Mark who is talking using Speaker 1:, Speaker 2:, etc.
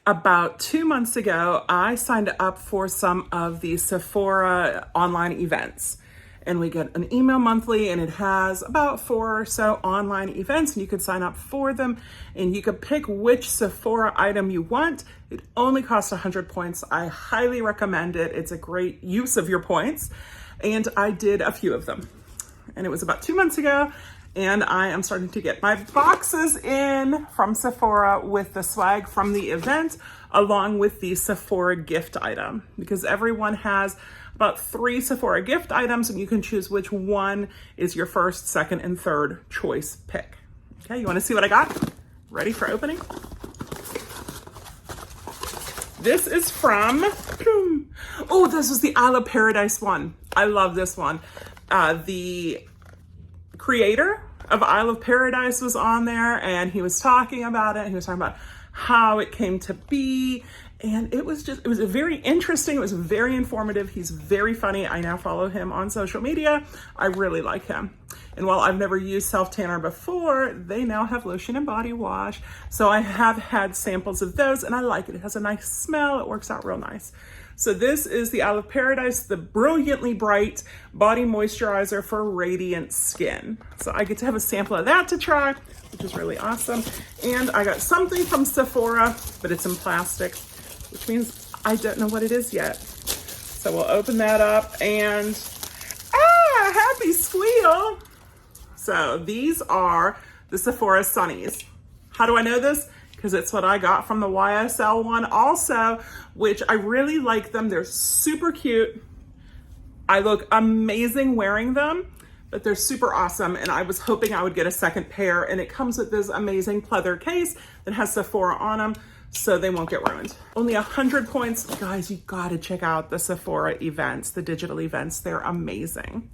Speaker 1: About 2 months ago, I signed up for some of the Sephora online events. And we get an email monthly, and it has about 4 or so online events, and you could sign up for them, and you could pick which Sephora item you want. It only costs 100 points. I highly recommend it. It's a great use of your points. And I did a few of them. And it was about 2 months ago. And I am starting to get my boxes in from Sephora with the swag from the event, along with the Sephora gift item, because everyone has about 3 Sephora gift items, and you can choose which one is your first, second, and third choice pick. Okay, you want to see what I got? Ready for opening? This is from, oh, this was the Isle of Paradise one. I love this one. The creator of Isle of Paradise was on there, and he was talking about it. He was talking about how it came to be, and it was very interesting. It was very informative. He's very funny. I now follow him on social media. I really like him. And while I've never used self-tanner before, they now have lotion and body wash. So I have had samples of those, and I like it. It has a nice smell. It works out real nice. So this is the Isle of Paradise, the Brilliantly Bright Body Moisturizer for Radiant Skin. So I get to have a sample of that to try, which is really awesome. And I got something from Sephora, but it's in plastic, which means I don't know what it is yet. So we'll open that up and, happy squeal. So these are the Sephora Sunnies. How do I know this? Because it's what I got from the YSL one also, which I really like them. They're super cute. I look amazing wearing them, but they're super awesome. And I was hoping I would get a second pair, and it comes with this amazing pleather case that has Sephora on them, so they won't get ruined. Only 100 points. Guys, you gotta check out the Sephora events, the digital events. They're amazing.